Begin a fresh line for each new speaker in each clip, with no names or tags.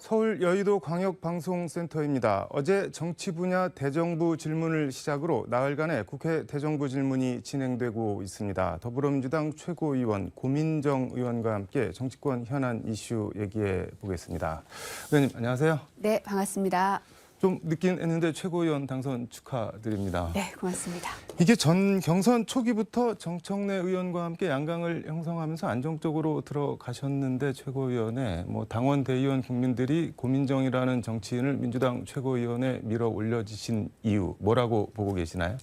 서울 여의도 광역방송센터입니다. 어제 정치 분야 대정부 질문을 시작으로 나흘간의 국회 대정부 질문이 진행되고 있습니다. 더불어민주당 최고위원 고민정 의원과 함께 정치권 현안 이슈 얘기해 보겠습니다. 의원님 안녕하세요.
네, 반갑습니다.
좀 늦긴 했는데 최고위원 당선 축하드립니다.
네, 고맙습니다.
이게 전 경선 초기부터 정청래 의원과 함께 양강을 형성하면서 안정적으로 들어가셨는데 최고위원회 당원 대의원 국민들이 고민정이라는 정치인을 민주당 최고위원에 밀어 올려주신 이유 뭐라고 보고 계시나요?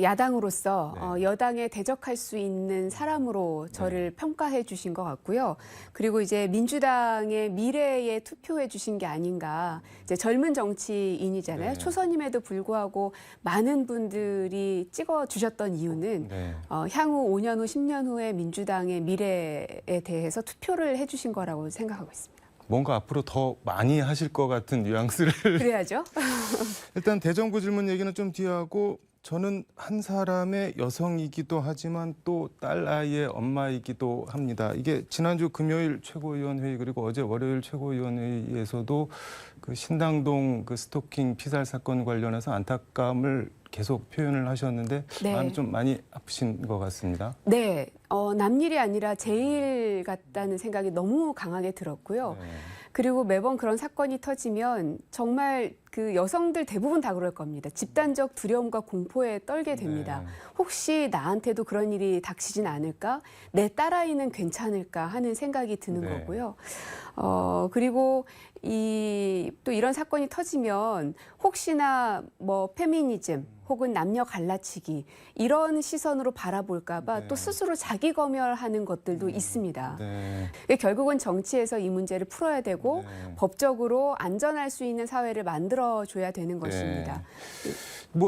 야당으로서
네.
여당에 대적할 수 있는 사람으로 저를 평가해 주신 것 같고요. 그리고 이제 민주당의 미래에 투표해 주신 게 아닌가. 이제 젊은 정치인이잖아요.
네.
초선임에도 불구하고 많은 분들이 찍어 주셨던 이유는
네.
향후 5년 후, 10년 후의 민주당의 미래에 대해서 투표를 해 주신 거라고 생각하고 있습니다.
뭔가 앞으로 더 많이 하실 것 같은 뉘앙스를.
그래야죠.
일단 대정부 질문 얘기는 좀 뒤에 하고 저는 한 사람의 여성이기도 하지만 또 딸 아이의 엄마이기도 합니다. 이게 지난주 금요일 최고위원 회의 그리고 어제 월요일 최고위원 회의에서도 그 신당동 그 스토킹 피살 사건 관련해서 안타까움을 계속 표현을 하셨는데
네.
마음이 좀 많이 아프신 것 같습니다.
네, 남일이 아니라 제 일 같다는 생각이 너무 강하게 들었고요.
네.
그리고 매번 그런 사건이 터지면 정말 그 여성들 대부분 다 그럴 겁니다. 집단적 두려움과 공포에 떨게 됩니다.
네.
혹시 나한테도 그런 일이 닥치진 않을까? 내 딸아이는 괜찮을까 하는 생각이 드는
네.
거고요. 그리고 또 이런 사건이 터지면 혹시나 페미니즘 혹은 남녀 갈라치기 이런 시선으로 바라볼까봐
네.
또 스스로 자기 검열하는 것들도 있습니다.
네.
결국은 정치에서 이 문제를 풀어야 되고
네.
법적으로 안전할 수 있는 사회를 만들어줘야 되는 것입니다.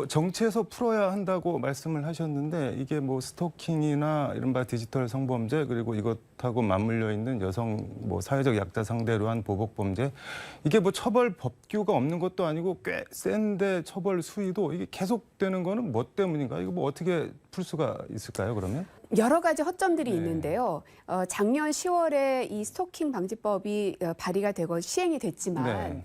정치에서 풀어야 한다고 말씀을 하셨는데 이게 스토킹이나 이른바 디지털 성범죄 그리고 이것하고 맞물려 있는 여성 사회적 약자 상대로 한 보복 범죄 이게 처벌 법규가 없는 것도 아니고 꽤 센데 처벌 수위도 이게 계속되는 거는 뭐 때문인가? 이거 어떻게 풀 수가 있을까요? 그러면?
여러 가지 허점들이
네.
있는데요. 작년 10월에 이 스토킹 방지법이 발의가 되고 시행이 됐지만
네.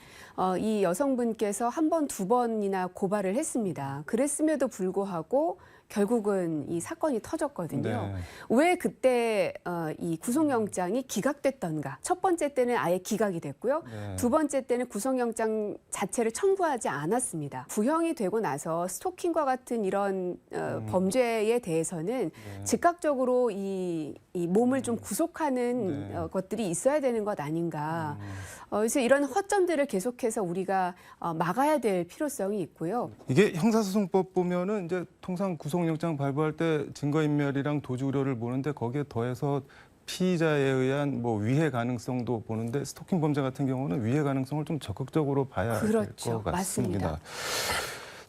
이 여성분께서 한 번, 두 번이나 고발을 했습니다. 그랬음에도 불구하고 결국은 이 사건이 터졌거든요.
네.
왜 그때 이 구속영장이 기각됐던가? 첫 번째 때는 아예 기각이 됐고요.
네.
두 번째 때는 구속영장 자체를 청구하지 않았습니다. 구형이 되고 나서 스토킹과 같은 이런 범죄에 대해서는
네.
즉각적으로 이 몸을 좀 구속하는
네.
것들이 있어야 되는 것 아닌가. 그래서 이런 허점들을 계속해서 우리가 막아야 될 필요성이 있고요.
이게 형사소송법 보면은 이제 통상 구속영장 발부할 때 증거인멸이랑 도주 우려를 보는데 거기에 더해서 피의자에 의한 위해 가능성도 보는데 스토킹 범죄 같은 경우는 위해 가능성을 좀 적극적으로 봐야 될
그렇죠.
것 같습니다.
맞습니다.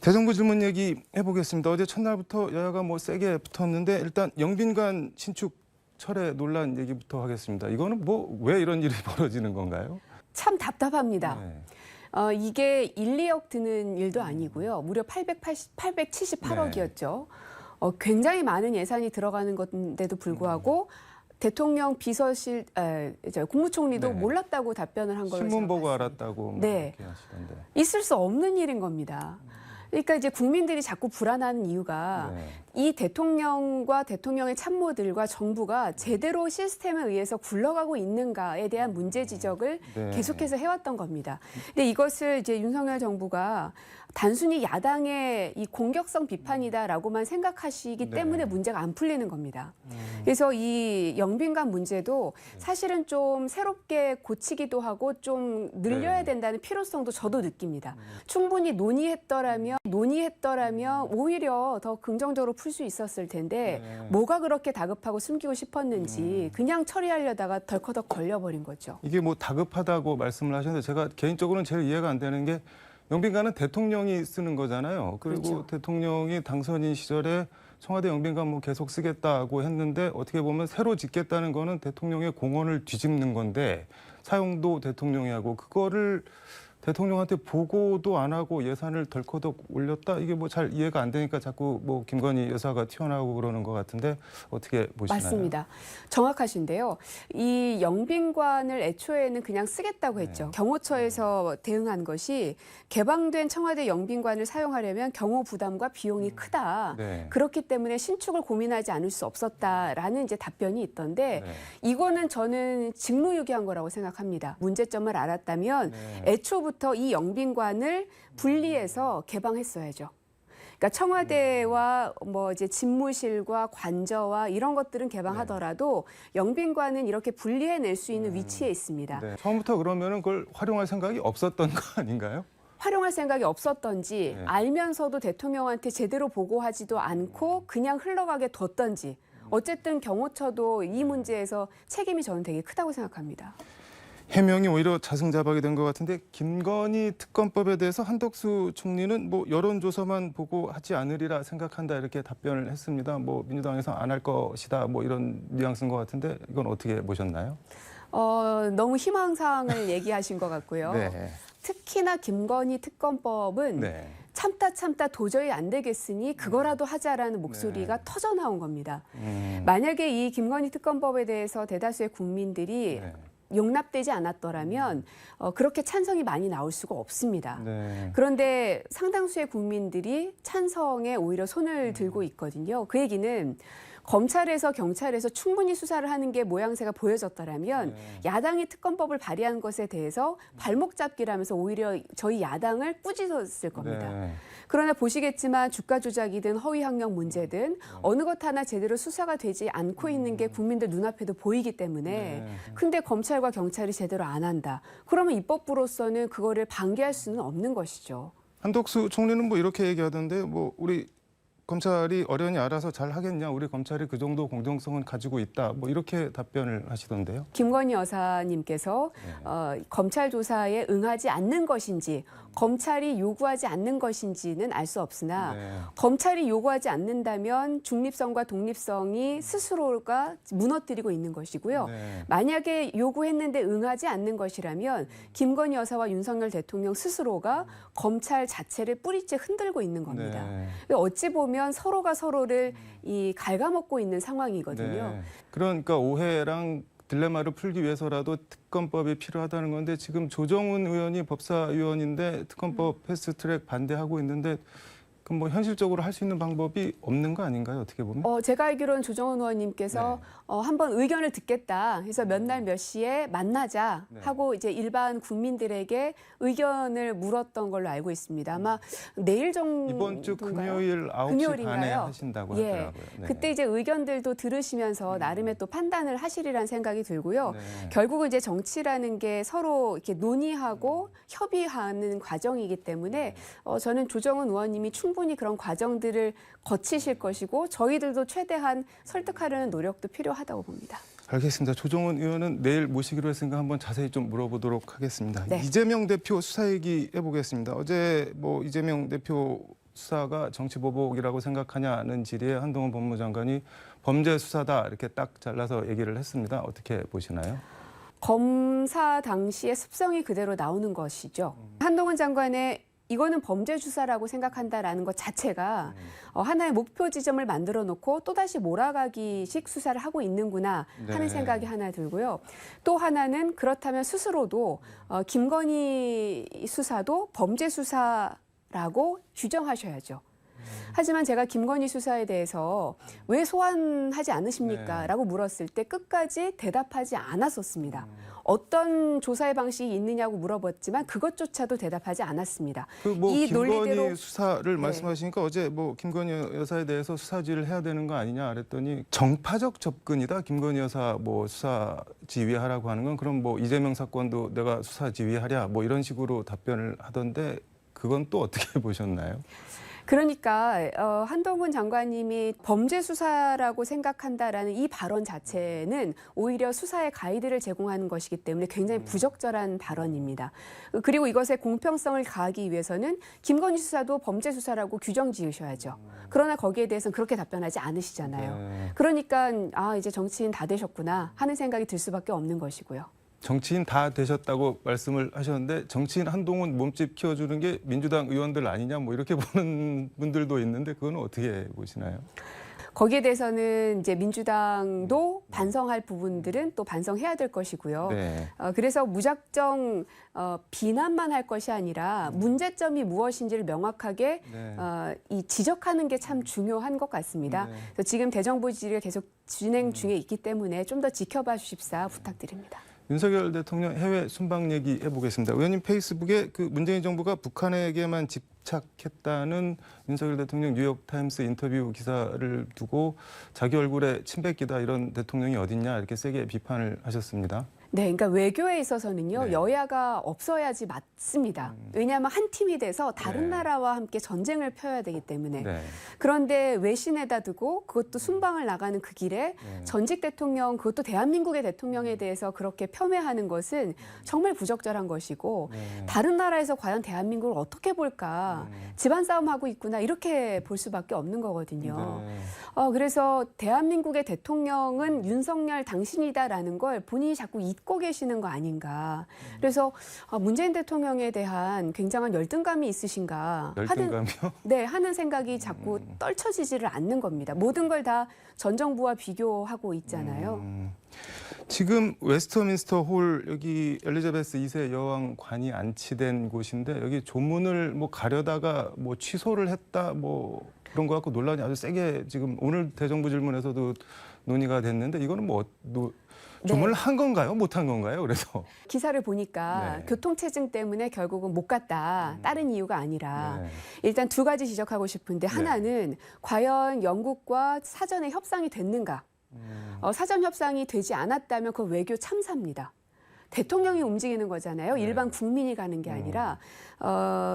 대정부 질문 얘기 해보겠습니다. 어제 첫날부터 여야가 세게 붙었는데 일단 영빈관 신축 철회 논란 얘기부터 하겠습니다. 이거는 왜 이런 일이 벌어지는 건가요?
참 답답합니다.
네.
이게 1, 2억 드는 일도 아니고요. 무려 878억이었죠. 굉장히 많은 예산이 들어가는 건데도 불구하고 대통령 비서실, 국무총리도
네.
몰랐다고 답변을 한 걸로
신문
제가
보고
봤습니다.
알았다고
네.
이렇게 하시던데.
있을 수 없는 일인 겁니다. 그러니까 이제 국민들이 자꾸 불안한 이유가
네.
이 대통령과 대통령의 참모들과 정부가 제대로 시스템에 의해서 굴러가고 있는가에 대한 문제 지적을
네.
계속해서 해왔던 겁니다. 근데 이것을 이제 윤석열 정부가 단순히 야당의 이 공격성 비판이다라고만 생각하시기
네.
때문에 문제가 안 풀리는 겁니다. 그래서 이 영빈관 문제도 사실은 좀 새롭게 고치기도 하고 좀 늘려야
네.
된다는 필요성도 저도 느낍니다. 충분히 논의했더라면 오히려 더 긍정적으로 풀 수 있었을 텐데
네.
뭐가 그렇게 다급하고 숨기고 싶었는지 그냥 처리하려다가 덜커덕 걸려버린 거죠.
이게 다급하다고 말씀을 하셨는데 제가 개인적으로는 제일 이해가 안 되는 게 영빈관은 대통령이 쓰는 거잖아요. 그리고
그렇죠.
대통령이 당선인 시절에 청와대 영빈관 계속 쓰겠다고 했는데 어떻게 보면 새로 짓겠다는 거는 대통령의 공언을 뒤집는 건데 사용도 대통령이 하고 그거를 대통령한테 보고도 안 하고 예산을 덜커덕 올렸다? 이게 뭐 잘 이해가 안 되니까 자꾸 뭐 김건희 여사가 튀어나오고 그러는 것 같은데 어떻게 보시나요?
맞습니다. 정확하신데요. 이 영빈관을 애초에는 그냥 쓰겠다고 했죠. 경호처에서 대응한 것이 개방된 청와대 영빈관을 사용하려면 경호 부담과 비용이 크다.
네.
그렇기 때문에 신축을 고민하지 않을 수 없었다라는 이제 답변이 있던데
네.
이거는 저는 직무유기한 거라고 생각합니다. 문제점을 알았다면
네.
애초부터 이 영빈관을 분리해서 개방했어야죠. 그러니까 청와대와 뭐 이제 집무실과 관저와 이런 것들은 개방하더라도 영빈관은 이렇게 분리해낼 수 있는 위치에 있습니다.
네. 처음부터 그러면은 그걸 활용할 생각이 없었던 거 아닌가요?
활용할 생각이 없었던지
네.
알면서도 대통령한테 제대로 보고하지도 않고 그냥 흘러가게 뒀던지 어쨌든 경호처도 이 문제에서 책임이 저는 되게 크다고 생각합니다.
해명이 오히려 자승자박이 된 것 같은데 김건희 특검법에 대해서 한덕수 총리는 뭐 여론조사만 보고 하지 않으리라 생각한다 이렇게 답변을 했습니다. 뭐 민주당에서 안 할 것이다 뭐 이런 뉘앙스인 것 같은데 이건 어떻게 보셨나요?
너무 희망사항을 얘기하신 것 같고요.
네.
특히나 김건희 특검법은
네.
참다 도저히 안 되겠으니 그거라도 하자라는 목소리가
네.
터져 나온 겁니다. 만약에 이 김건희 특검법에 대해서 대다수의 국민들이
네.
용납되지 않았더라면 그렇게 찬성이 많이 나올 수가 없습니다.
네.
그런데 상당수의 국민들이 찬성에 오히려 손을 들고 있거든요. 그 얘기는 검찰에서 경찰에서 충분히 수사를 하는 게 모양새가 보여졌더라면 야당이 특검법을 발의한 것에 대해서 발목 잡기라면서 오히려 저희 야당을 꾸짖었을 겁니다.
네.
그러나 보시겠지만 주가 조작이든 허위 학력 문제든 어느 것 하나 제대로 수사가 되지 않고 있는 게 국민들 눈앞에도 보이기 때문에
네.
근데 검찰과 경찰이 제대로 안 한다. 그러면 입법부로서는 그거를 방기할 수는 없는 것이죠.
한덕수 총리는 뭐 이렇게 얘기하던데 뭐 우리 검찰이 어련히 알아서 잘 하겠냐? 우리 검찰이 그 정도 공정성은 가지고 있다. 뭐 이렇게 답변을 하시던데요.
김건희 여사님께서 검찰 조사에 응하지 않는 것인지 검찰이 요구하지 않는 것인지는 알 수 없으나
네.
검찰이 요구하지 않는다면 중립성과 독립성이 스스로가 무너뜨리고 있는 것이고요.
네.
만약에 요구했는데 응하지 않는 것이라면 김건희 여사와 윤석열 대통령 스스로가 검찰 자체를 뿌리째 흔들고 있는 겁니다.
네.
어찌 보면 서로가 서로를 이 갉아먹고 있는 상황이거든요.
네. 그러니까 오해랑 딜레마를 풀기 위해서라도 특검법이 필요하다는 건데 지금 조정훈 의원이 법사위원인데 특검법 패스트트랙 반대하고 있는데 그럼 뭐 현실적으로 할 수 있는 방법이 없는 거 아닌가요? 어떻게 보면?
제가 알기로는 조정훈 의원님께서 한번 의견을 듣겠다. 그래서 몇 날 몇 시에 만나자 하고 이제 일반 국민들에게 의견을 물었던 걸로 알고 있습니다. 아마 내일 정도인가요?
이번 주 금요일 9시 반에
금요일인가요?
하신다고
예.
하더라고요. 네.
그때 이제 의견들도 들으시면서 나름의 또 판단을 하시리라는 생각이 들고요.
네.
결국은 이제 정치라는 게 서로 이렇게 논의하고 협의하는 과정이기 때문에 저는 조정훈 의원님이 충분히 그런 과정들을 거치실 것이고 저희들도 최대한 설득하려는 노력도 필요하다고 봅니다.
알겠습니다. 조정훈 의원은 내일 모시기로 했으니까 한번 자세히 좀 물어보도록 하겠습니다.
네.
이재명 대표 수사 얘기 해보겠습니다. 어제 뭐 이재명 대표 수사가 정치보복이라고 생각하냐는 질의에 한동훈 법무장관이 범죄 수사다 이렇게 딱 잘라서 얘기를 했습니다. 어떻게 보시나요?
검사 당시의 습성이 그대로 나오는 것이죠. 한동훈 장관의 이거는 범죄 수사라고 생각한다라는 것 자체가 하나의 목표 지점을 만들어 놓고 또다시 몰아가기식 수사를 하고 있는구나 하는
네.
생각이 하나 들고요. 또 하나는 그렇다면 스스로도 김건희 수사도 범죄 수사라고 규정하셔야죠. 하지만 제가 김건희 수사에 대해서 왜 소환하지 않으십니까?
네.
라고 물었을 때 끝까지 대답하지 않았었습니다. 어떤 조사의 방식이 있느냐고 물어봤지만 그것조차도 대답하지 않았습니다.
그 뭐
이
김건희
논리대로
수사를
네.
말씀하시니까 어제 뭐 김건희 여사에 대해서 수사 지휘를 해야 되는 거 아니냐 그랬더니 정파적 접근이다. 김건희 여사 뭐 수사 지휘하라고 하는 건 그럼 뭐 이재명 사건도 내가 수사 지휘하랴 뭐 이런 식으로 답변을 하던데 그건 또 어떻게 보셨나요?
그러니까 한동훈 장관님이 범죄 수사라고 생각한다라는 이 발언 자체는 오히려 수사의 가이드를 제공하는 것이기 때문에 굉장히 부적절한 발언입니다. 그리고 이것의 공평성을 가하기 위해서는 김건희 수사도 범죄 수사라고 규정 지으셔야죠. 그러나 거기에 대해서는 그렇게 답변하지 않으시잖아요.
네.
그러니까 이제 정치인 다 되셨구나 하는 생각이 들 수밖에 없는 것이고요.
정치인 다 되셨다고 말씀을 하셨는데 정치인 한동훈 몸집 키워주는 게 민주당 의원들 아니냐 뭐 이렇게 보는 분들도 있는데 그건 어떻게 보시나요?
거기에 대해서는 이제 민주당도 반성할 부분들은 또 반성해야 될 것이고요.
네.
그래서 무작정 비난만 할 것이 아니라 문제점이 무엇인지를 명확하게
네.
이 지적하는 게 참 중요한 것 같습니다.
네.
그래서 지금 대정부질이 계속 진행 중에 있기 때문에 좀 더 지켜봐 주십사 부탁드립니다.
윤석열 대통령 해외 순방 얘기 해보겠습니다. 의원님 페이스북에 그 문재인 정부가 북한에게만 집착했다는 윤석열 대통령 뉴욕타임스 인터뷰 기사를 두고 자기 얼굴에 침 뱉기다 이런 대통령이 어딨냐 이렇게 세게 비판을 하셨습니다.
네, 그러니까 외교에 있어서는요,
네.
여야가 없어야지 맞습니다. 왜냐하면 한 팀이 돼서 다른
네.
나라와 함께 전쟁을 펴야 되기 때문에.
네.
그런데 외신에다 두고 그것도 순방을 나가는 그 길에 전직 대통령, 그것도 대한민국의 대통령에 대해서 그렇게 폄훼하는 것은 정말 부적절한 것이고
네.
다른 나라에서 과연 대한민국을 어떻게 볼까, 집안 싸움하고 있구나 이렇게 볼 수밖에 없는 거거든요.
네.
그래서 대한민국의 대통령은 윤석열 당신이다라는 걸 본인이 자꾸 잊고 계시는 거 아닌가. 그래서 문재인 대통령에 대한 굉장한 열등감이 있으신가
열등감이요?
하는 생각이 자꾸 떨쳐지지를 않는 겁니다. 모든 걸 다 전 정부와 비교하고 있잖아요.
지금 웨스트민스터 홀 여기 엘리자베스 2세 여왕 관이 안치된 곳인데 여기 조문을 뭐 가려다가 뭐 취소를 했다 뭐 그런 거 갖고 논란이 아주 세게 지금 오늘 대정부 질문에서도 논의가 됐는데 이거는 뭐 조문을 한 건가요? 못 한 건가요? 그래서
기사를 보니까
네.
교통체증 때문에 결국은 못 갔다. 다른 이유가 아니라
네.
일단 두 가지 지적하고 싶은데 하나는 과연 영국과 사전에 협상이 됐는가? 사전 협상이 되지 않았다면 그 외교 참사입니다. 대통령이 움직이는 거잖아요. 일반 국민이 가는 게 아니라.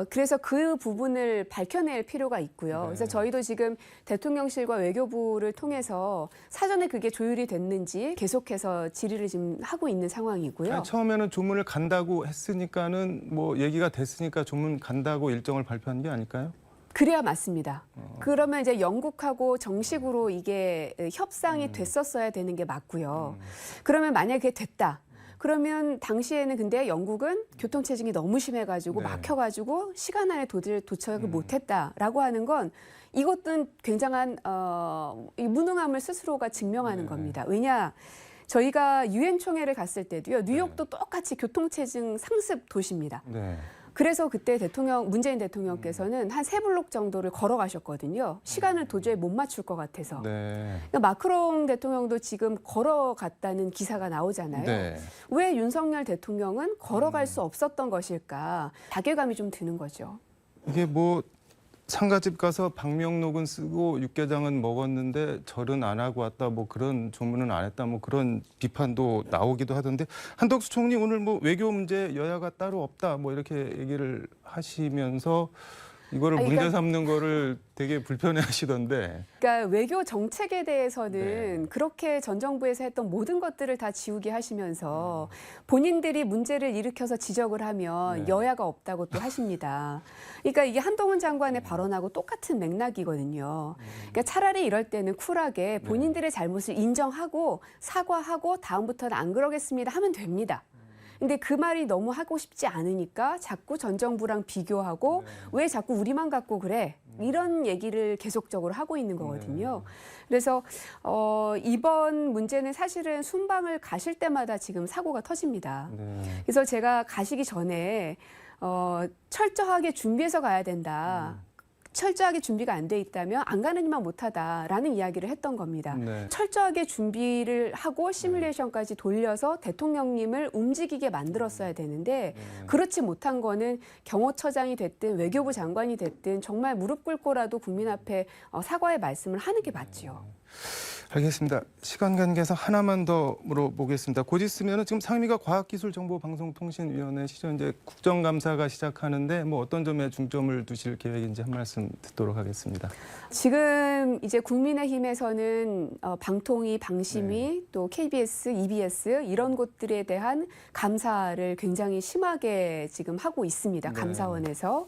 그래서 그 부분을 밝혀낼 필요가 있고요. 그래서 저희도 지금 대통령실과 외교부를 통해서 사전에 그게 조율이 됐는지 계속해서 질의를 지금 하고 있는 상황이고요.
아니, 처음에는 조문을 간다고 했으니까는 뭐 얘기가 됐으니까 조문 간다고 일정을 발표한 게 아닐까요?
그래야 맞습니다. 그러면 이제 영국하고 정식으로 이게 협상이 됐었어야 되는 게 맞고요. 그러면 만약에 그게 됐다. 그러면 당시에는 근데 영국은 교통체증이 너무 심해가지고
네.
막혀가지고 시간 안에 도착을 못했다라고 하는 건 이것은 굉장한 이 무능함을 스스로가 증명하는 겁니다. 왜냐? 저희가 유엔 총회를 갔을 때도요. 뉴욕도 똑같이 교통체증 상습 도시입니다.
네.
그래서 그때 문재인 대통령께서는 한 3블록 정도를 걸어가셨거든요. 시간을 도저히 못 맞출 것 같아서.
네.
그러니까 마크롱 대통령도 지금 걸어갔다는 기사가 나오잖아요.
네.
왜 윤석열 대통령은 걸어갈 수 없었던 것일까? 자괴감이 좀 드는 거죠.
이게 뭐 상가집 가서 방명록은 쓰고 육개장은 먹었는데 절은 안 하고 왔다 뭐 그런 조문은 안 했다 뭐 그런 비판도 나오기도 하던데 한덕수 총리 오늘 뭐 외교 문제 여야가 따로 없다 뭐 이렇게 얘기를 하시면서 이거를
그러니까
문제 삼는 거를 되게 불편해 하시던데.
그러니까 외교 정책에 대해서는
네.
그렇게 전 정부에서 했던 모든 것들을 다 지우게 하시면서 본인들이 문제를 일으켜서 지적을 하면
네.
여야가 없다고 또 하십니다. 그러니까 이게 한동훈 장관의 발언하고 똑같은 맥락이거든요. 그러니까 차라리 이럴 때는 쿨하게 본인들의 잘못을 인정하고 사과하고 다음부터는 안 그러겠습니다 하면 됩니다. 근데 그 말이 너무 하고 싶지 않으니까 자꾸 전 정부랑 비교하고 왜 자꾸 우리만 갖고 그래? 이런 얘기를 계속적으로 하고 있는 거거든요. 그래서 이번 문제는 사실은 순방을 가실 때마다 지금 사고가 터집니다.
네.
그래서 제가 가시기 전에 철저하게 준비해서 가야 된다. 철저하게 준비가 안 돼 있다면 안 가는 이만 못하다라는 이야기를 했던 겁니다.
네.
철저하게 준비를 하고 시뮬레이션까지 돌려서 대통령님을 움직이게 만들었어야 되는데 그렇지 못한 거는 경호처장이 됐든 외교부 장관이 됐든 정말 무릎 꿇고라도 국민 앞에 사과의 말씀을 하는 게 맞지요.
알겠습니다. 시간 관계에서 하나만 더 물어보겠습니다. 곧 있으면 지금 상임위가 과학기술정보방송통신위원회 시절 이제 국정감사가 시작하는데 뭐 어떤 점에 중점을 두실 계획인지 한 말씀 듣도록 하겠습니다.
지금 이제 국민의힘에서는 방통위, 방심위, 또 KBS, EBS 이런 곳들에 대한 감사를 굉장히 심하게 지금 하고 있습니다.
네.
감사원에서.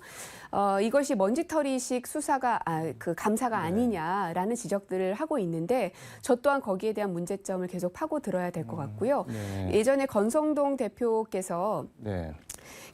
이것이 먼지털이식 수사가 그 감사가 아니냐라는 지적들을 하고 있는데 저 또한 거기에 대한 문제점을 계속 파고들어야 될 것 같고요.
네.
예전에 권성동 대표께서
네.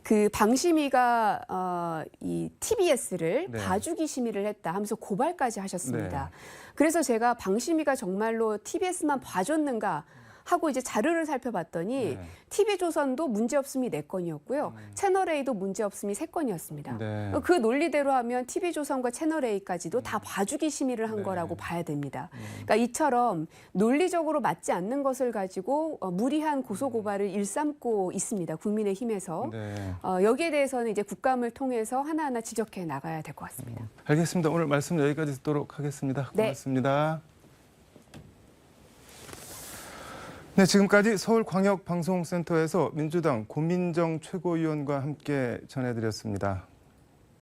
그 방심위가 이 TBS를
네.
봐주기 심의를 했다 하면서 고발까지 하셨습니다.
네.
그래서 제가 방심위가 정말로 TBS만 봐줬는가 하고 이제 자료를 살펴봤더니
네.
TV조선도 문제없음이 4건이었고요. 채널A도 문제없음이 3건이었습니다.
네.
그 논리대로 하면 TV조선과 채널A까지도 다 봐주기 심의를 한
네.
거라고 봐야 됩니다. 그러니까 이처럼 논리적으로 맞지 않는 것을 가지고 무리한 고소고발을 일삼고 있습니다. 국민의힘에서.
네.
여기에 대해서는 이제 국감을 통해서 하나하나 지적해 나가야 될 것 같습니다.
알겠습니다. 오늘 말씀 여기까지 듣도록 하겠습니다.
네.
고맙습니다. 네, 지금까지 서울광역방송센터에서 민주당 고민정 최고위원과 함께 전해드렸습니다.